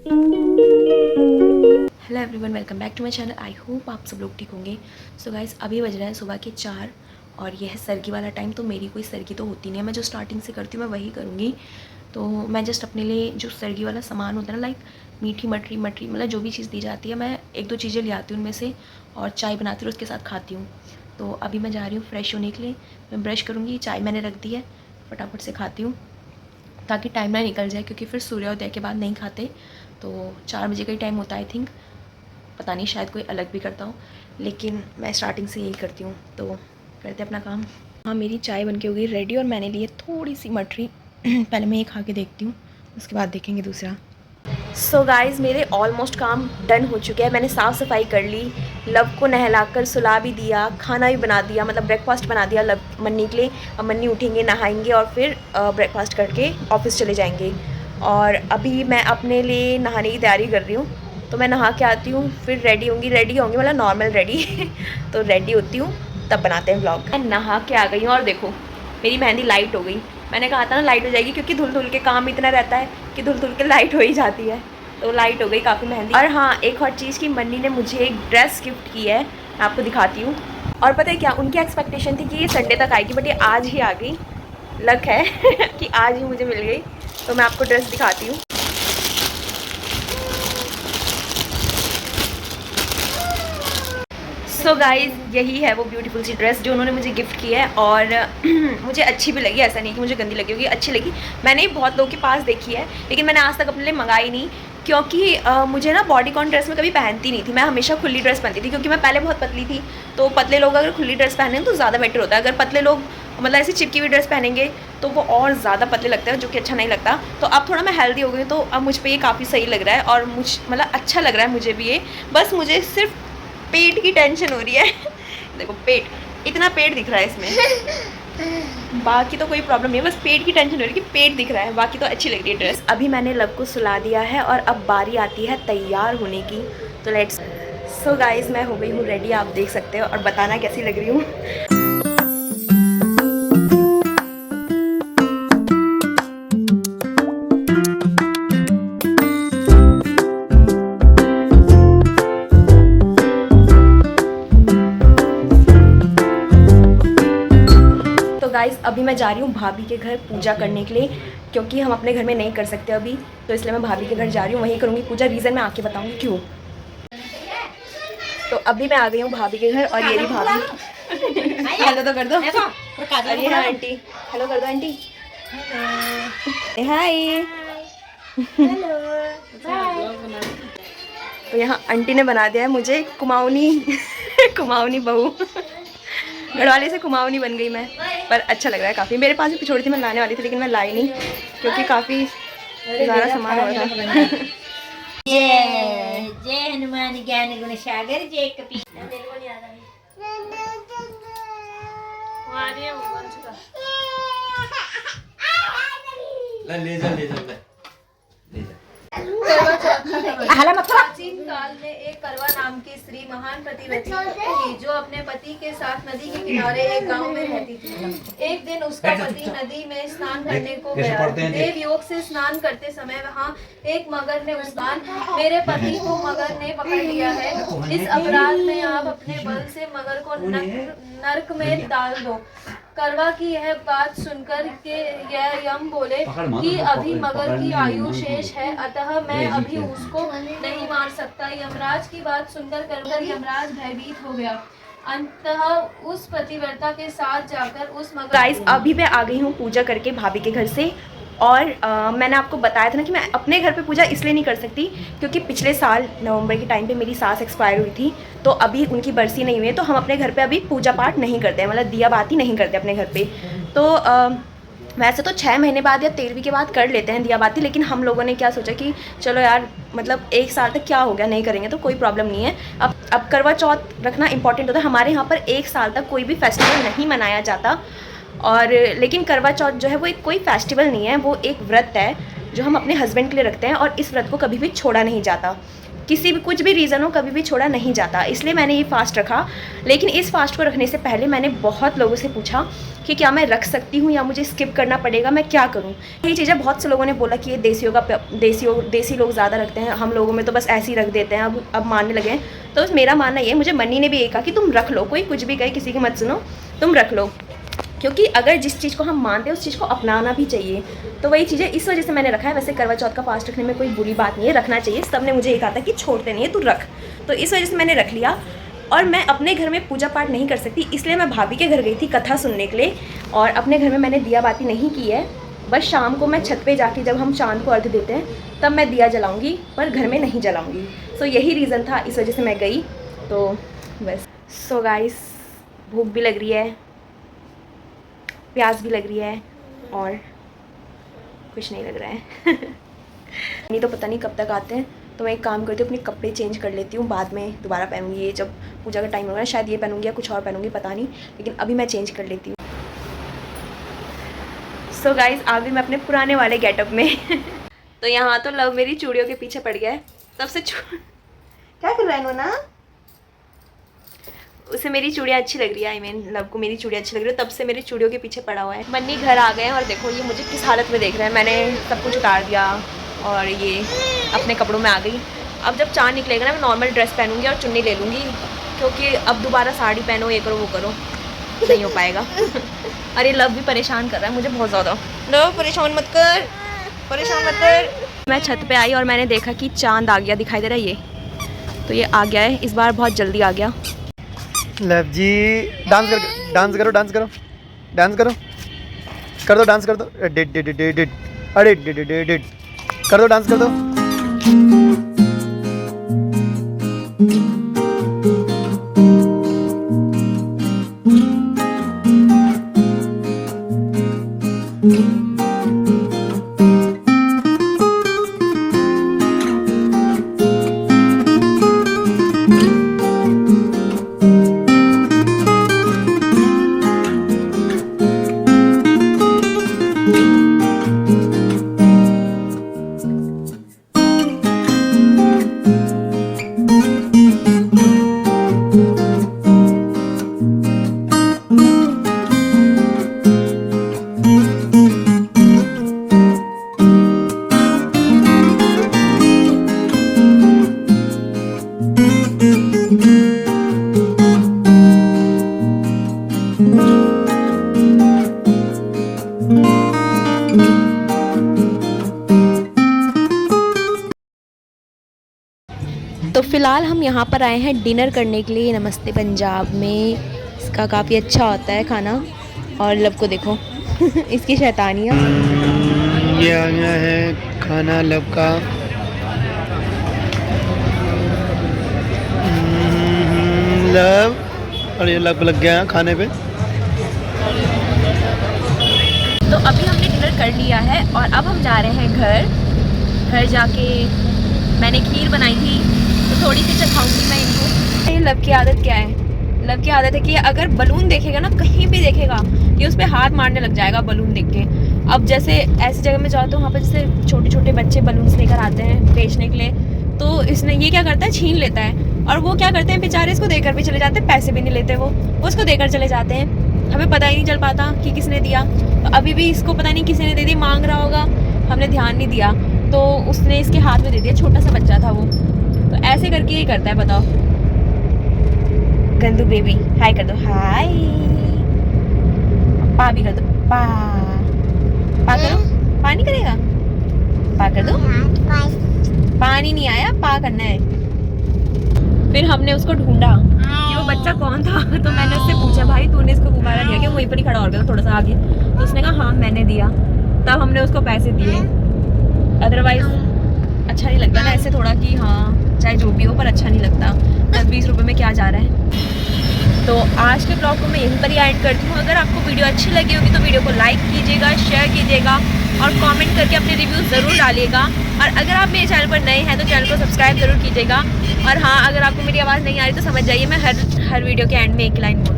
Hello everyone, welcome back to my channel. I hope आप सब लोग ठीक होंगे। सो गाइस, अभी बज रहे हैं सुबह के 4 और यह है सर्गी वाला टाइम। तो मेरी कोई सर्गी तो होती नहीं है, मैं जो स्टार्टिंग से करती हूँ मैं वही करूँगी। तो मैं जस्ट अपने लिए जो सर्गी वाला सामान होता है ना, लाइक मीठी मटरी मतलब जो भी चीज़ दी जाती है, मैं एक दो चीज़ें ले आती हूँ उनमें से और चाय बनाती हूँ, उसके साथ खाती हूँ। तो अभी मैं जा रही हूँ फ्रेश होने के लिए। मैं ब्रश करूँगी, चाय मैंने रख दी है, फटाफट से खाती हूँ ताकि टाइम ना निकल जाए, क्योंकि फिर सूर्योदय के बाद नहीं खाते। तो 4 बजे का ही टाइम होता है आई थिंक, पता नहीं शायद कोई अलग भी करता हो, लेकिन मैं स्टार्टिंग से यही करती हूँ। तो करते अपना काम। हाँ, मेरी चाय बनके हो गई रेडी और मैंने ली है थोड़ी सी मटरी। पहले मैं ये खा के देखती हूँ, उसके बाद देखेंगे दूसरा। सो गाइज़, मेरे ऑलमोस्ट काम डन हो चुके हैं। मैंने साफ़ सफाई कर ली, लव को नहलाकर सुला भी दिया, खाना भी बना दिया, मतलब ब्रेकफास्ट बना दिया लव मन्नी के लिए। अब मन्नी उठेंगे, नहाएंगे और फिर ब्रेकफास्ट करके ऑफिस चले जाएंगे। और अभी मैं अपने लिए नहाने की तैयारी कर रही हूँ। तो मैं नहा के आती हूँ, फिर रेडी होंगी मतलब नॉर्मल रेडी। तो रेडी होती हूँ, तब बनाते हैं व्लॉग। मैं नहा के आ गई हूँ और देखो मेरी मेहंदी लाइट हो गई। मैंने कहा था ना लाइट हो जाएगी, क्योंकि धुल धुल के काम इतना रहता है कि धुल धुल के लाइट हो ही जाती है। तो लाइट हो गई काफ़ी मेहंदी। और हाँ, एक और चीज़ की, मन्नी ने मुझे एक ड्रेस गिफ्ट की है, मैं आपको दिखाती हूँ। और पता है क्या, उनकी एक्सपेक्टेशन थी कि ये संडे तक आएगी, बट ये आज ही आ गई। लक है कि आज ही मुझे मिल गई। तो मैं आपको ड्रेस दिखाती हूँ। सो गाइज़, यही है वो ब्यूटीफुल सी ड्रेस जो उन्होंने मुझे गिफ्ट की है। और मुझे अच्छी भी लगी, ऐसा नहीं कि मुझे गंदी लगी होगी, अच्छी लगी। मैंने बहुत लोगों के पास देखी है, लेकिन मैंने आज तक अपने लिए मंगाई नहीं, क्योंकि मुझे ना बॉडीकॉन ड्रेस में कभी पहनती नहीं थी। मैं हमेशा खुली ड्रेस पहनती थी, क्योंकि मैं पहले बहुत पतली थी। तो पतले लोग अगर खुली ड्रेस पहने तो ज़्यादा बेटर होता है। अगर पतले लोग मतलब ऐसी चिपकी हुई ड्रेस पहनेंगे तो वो और ज़्यादा पतले लगते हैं, जो कि अच्छा नहीं लगता। तो अब थोड़ा मैं हेल्दी हो गई, तो अब मुझ पर ये काफ़ी सही लग रहा है और मतलब अच्छा लग रहा है मुझे भी ये। बस मुझे सिर्फ पेट की टेंशन हो रही है। देखो पेट, इतना पेट दिख रहा है इसमें, बाकी तो कोई प्रॉब्लम नहीं है, बस पेट की टेंशन हो रही है कि पेट दिख रहा है, बाकी तो अच्छी लग रही है ड्रेस। अभी मैंने लव को सुला दिया है और अब बारी आती है तैयार होने की। तो लेट्स। सो गाइज, मैं हो गई हूँ रेडी, आप देख सकते हो, और बताना कैसी लग रही हूँ। गाइस, अभी मैं जा रही हूँ भाभी के घर पूजा करने के लिए, क्योंकि हम अपने घर में नहीं कर सकते अभी। तो इसलिए मैं भाभी के घर जा रही हूँ, वहीं करूँगी पूजा। रीज़न मैं आके बताऊँगी क्यों। तो अभी मैं आ गई हूँ भाभी के घर, और ये रही भाभी। हेलो तो कर दो। अरे हाँ आंटी, हेलो कर दो आंटी। हाय। तो यहाँ आंटी ने बना दिया है मुझे कुमाऊनी कुमाऊनी बहू। गढ़वाली से कुमाऊनी बन गई मैं, पर अच्छा लग रहा है काफ़ी। मेरे पास भी पिछोड़ी थी, मैं लाने वाली थी, लेकिन मैं लाई नहीं, क्योंकि काफ़ी ज़्यादा सामान हो रहा था। जय हनुमान ज्ञान गुण सागर जय कपी। ले जा ले जा ले जा। प्राचीन काल में एक करवा नाम की स्त्री महान पतिव्रती थी, जो अपने पति के साथ नदी के किनारे एक गांव में रहती थी। एक दिन उसका पति नदी में स्नान करने को गया। देव योग से स्नान करते समय वहां एक मगर ने मेरे पति को मगर ने पकड़ लिया है। इस अपराध में आप अपने बल से मगर को नरक में डाल दो। करवा की यह बात सुनकर के यह यम बोले कि अभी मगर की आयु शेष है, अतः मैं अभी उसको नहीं मार सकता। यमराज की बात सुनकर यमराज भयभीत हो गया। अंततः उस पतिव्रता के साथ जाकर उस मगर। गाइस, अभी मैं आ गई हूँ पूजा करके भाभी के घर से। और मैंने आपको बताया था ना कि मैं अपने घर पे पूजा इसलिए नहीं कर सकती, क्योंकि पिछले साल नवंबर के टाइम पे मेरी सास एक्सपायर हुई थी। तो अभी उनकी बरसी नहीं हुई है, तो हम अपने घर पे अभी पूजा पाठ नहीं करते हैं, मतलब दिया बाती नहीं करते अपने घर पे। तो वैसे तो 6 महीने बाद या 13वीं के बाद कर लेते हैं दिया बाती, लेकिन हम लोगों ने क्या सोचा कि चलो यार, मतलब 1 साल तक क्या हो गया, नहीं करेंगे तो कोई प्रॉब्लम नहीं है। अब करवा चौथ रखना इंपॉर्टेंट होता है। हमारे यहाँ पर 1 साल तक कोई भी फेस्टिवल नहीं मनाया जाता। और लेकिन करवा चौथ जो है वो एक कोई फेस्टिवल नहीं है, वो एक व्रत है। जो हम अपने हस्बैंड के लिए रखते हैं, और इस व्रत को कभी भी छोड़ा नहीं जाता, किसी भी कुछ भी रीज़न हो कभी भी छोड़ा नहीं जाता, इसलिए मैंने ये फ़ास्ट रखा। लेकिन इस फास्ट को रखने से पहले मैंने बहुत लोगों से पूछा कि क्या मैं रख सकती हूँ या मुझे स्किप करना पड़ेगा, मैं क्या करूँ। ये चीज़ें बहुत से लोगों ने बोला कि ये देसी लोग ज़्यादा रखते हैं, हम लोगों में तो बस ऐसे ही रख देते हैं, अब मानने लगे हैं। तो बस मेरा मानना ये, मुझे मन्नी ने भी ये कहा कि तुम रख लो, कोई कुछ भी कहे किसी की मत सुनो, तुम रख लो, क्योंकि अगर जिस चीज़ को हम मानते हैं उस चीज़ को अपनाना भी चाहिए। तो वही चीज़ें इस वजह से मैंने रखा है। वैसे करवा चौथ का फास्ट रखने में कोई बुरी बात नहीं है, रखना चाहिए। सब ने मुझे ये कहा था कि छोड़ते नहीं है, तू रख, तो इस वजह से मैंने रख लिया। और मैं अपने घर में पूजा पाठ नहीं कर सकती, इसलिए मैं भाभी के घर गई थी कथा सुनने के लिए, और अपने घर में मैंने दिया बाती नहीं की है। बस शाम को मैं छत पे जाके जब हम चांद को अर्घ देते हैं तब मैं दिया जलाऊंगी, पर घर में नहीं जलाऊंगी। सो यही रीज़न था, इस वजह से मैं गई। तो बस। सो गाइस, भूख भी लग रही है, प्यास भी लग रही है, और कुछ नहीं लग रहा है। नहीं तो पता नहीं कब तक आते हैं। तो मैं एक काम करती हूँ, अपने कपड़े चेंज कर लेती हूँ, बाद में दोबारा पहनूंगी। ये जब पूजा का टाइम होगा ना, शायद ये पहनूंगी या कुछ और पहनूंगी, पता नहीं, लेकिन अभी मैं चेंज कर लेती हूँ। सो गाइस, आ गई मैं अपने पुराने वाले गेटअप में। तो यहाँ तो लव मेरी चूड़ियों के पीछे पड़ गया है। तब से क्या कर रहा है ना, उसे मेरी चूड़ियाँ अच्छी लग रही है, आई मीन लव को मेरी चूड़ियाँ अच्छी लग रही है, तब से मेरी चूड़ियों के पीछे पड़ा हुआ है। मन्नी घर आ गए हैं और देखो ये मुझे किस हालत में देख रहे हैं। मैंने सब कुछ उतार दिया और ये अपने कपड़ों में आ गई। अब जब चाँद निकलेगा ना, मैं नॉर्मल ड्रेस पहनूंगी और चुन्नी ले लूँगी, क्योंकि अब दोबारा साड़ी पहनो, ये करो वो करो, नहीं हो पाएगा। अरे लव भी परेशान कर रहा है मुझे बहुत ज़्यादा। लव परेशान मत कर, परेशान मत कर। मैं छत पे आई और मैंने देखा कि चाँद आ गया, दिखाई दे रहा है ये, तो ये आ गया है, इस बार बहुत जल्दी आ गया। लव जी डांस करो, डांस करो, डांस करो, डांस करो, कर दो, डांस कर दो, डिड डिड डिड डिड, अरे डिड डिड डिड, कर दो, डांस कर दो। तो फ़िलहाल हम यहाँ पर आए हैं डिनर करने के लिए नमस्ते पंजाब में। इसका काफ़ी अच्छा होता है खाना। और लव को देखो इसकी शैतानियाँ। ये आ गया है खाना लव का। लव, और ये लव लग गया है खाने पे। तो अभी हमने डिनर कर लिया है और अब हम जा रहे हैं घर जाके मैंने खीर बनाई थी तो थोड़ी सी चखाऊंगी मैं इनको। ये लव की आदत क्या है, लव की आदत है कि अगर बलून देखेगा ना, कहीं भी देखेगा, ये उस पर हाथ मारने लग जाएगा बलून देख के। अब जैसे ऐसी जगह में जाओ तो वहाँ पर जैसे छोटे छोटे बच्चे बलून्स लेकर आते हैं बेचने के लिए, तो इसने ये क्या करता है, छीन लेता है। और वो क्या करते हैं बेचारे, इसको देकर भी चले जाते हैं, पैसे भी नहीं लेते वो उसको देकर चले जाते हैं। हमें पता ही नहीं चल पाता कि किसने दिया। तो अभी भी इसको पता नहीं किसी ने दे दी, मांग रहा होगा, हमने ध्यान नहीं दिया तो उसने इसके हाथ में दे दिया। छोटा सा बच्चा था वो, तो ऐसे करके ये करता है। बताओ गंदू बेबी, हाय कर दो, हाय। पा भी कर दो, पा पा करो। पानी करेगा, पा कर दो। पानी नहीं आया, पा करना है। फिर हमने उसको ढूंढा कि वो बच्चा कौन था, तो मैंने उससे पूछा भाई तूने इसको गुब्बारा दिया क्या? वहीं पर ही खड़ा हो गया थोड़ा सा आगे, तो उसने कहा हाँ मैंने दिया। तब हमने उसको पैसे दिए। अदरवाइज अच्छा नहीं लगता ना ऐसे थोड़ा कि हाँ चाहे जो भी हो पर अच्छा नहीं लगता। 10-20 रुपए में क्या जा रहा है। तो आज के ब्लॉग को मैं यहीं पर ही एंड करती हूँ। अगर आपको वीडियो अच्छी लगी होगी तो वीडियो को लाइक कीजिएगा, शेयर कीजिएगा और कमेंट करके अपने रिव्यू ज़रूर डालिएगा। और अगर आप मेरे चैनल पर नए हैं तो चैनल को सब्सक्राइब ज़रूर कीजिएगा। और हाँ, अगर आपको मेरी आवाज़ नहीं आ रही तो समझ जाइए मैं हर वीडियो के एंड में एक लाइन बोलूँगी।